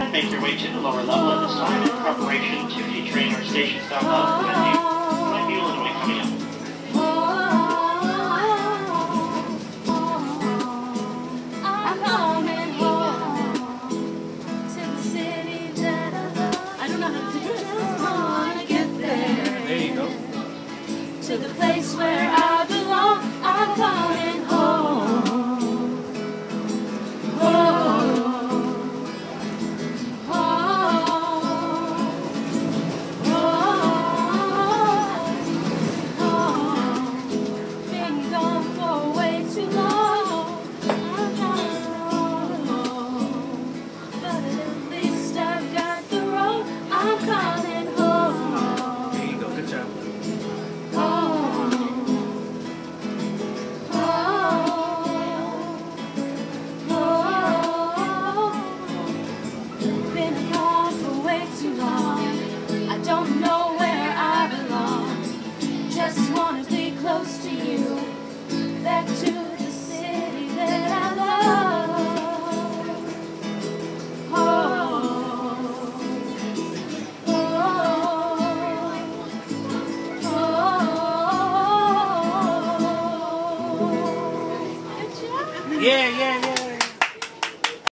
and make your way to the lower level at this time in preparation to detrain our station stop out. Might be Illinois coming up. I'm coming home to the city that I love. I don't know how to do it. Just wanna get there. There you go. To the place where I belong. I'm coming home. Been gone for way too long. I'm coming home. But at least I've got the road. I'm coming home. There you go. Good job. Been gone for way too long. I don't know where I belong. Just wanna be close to you. Back to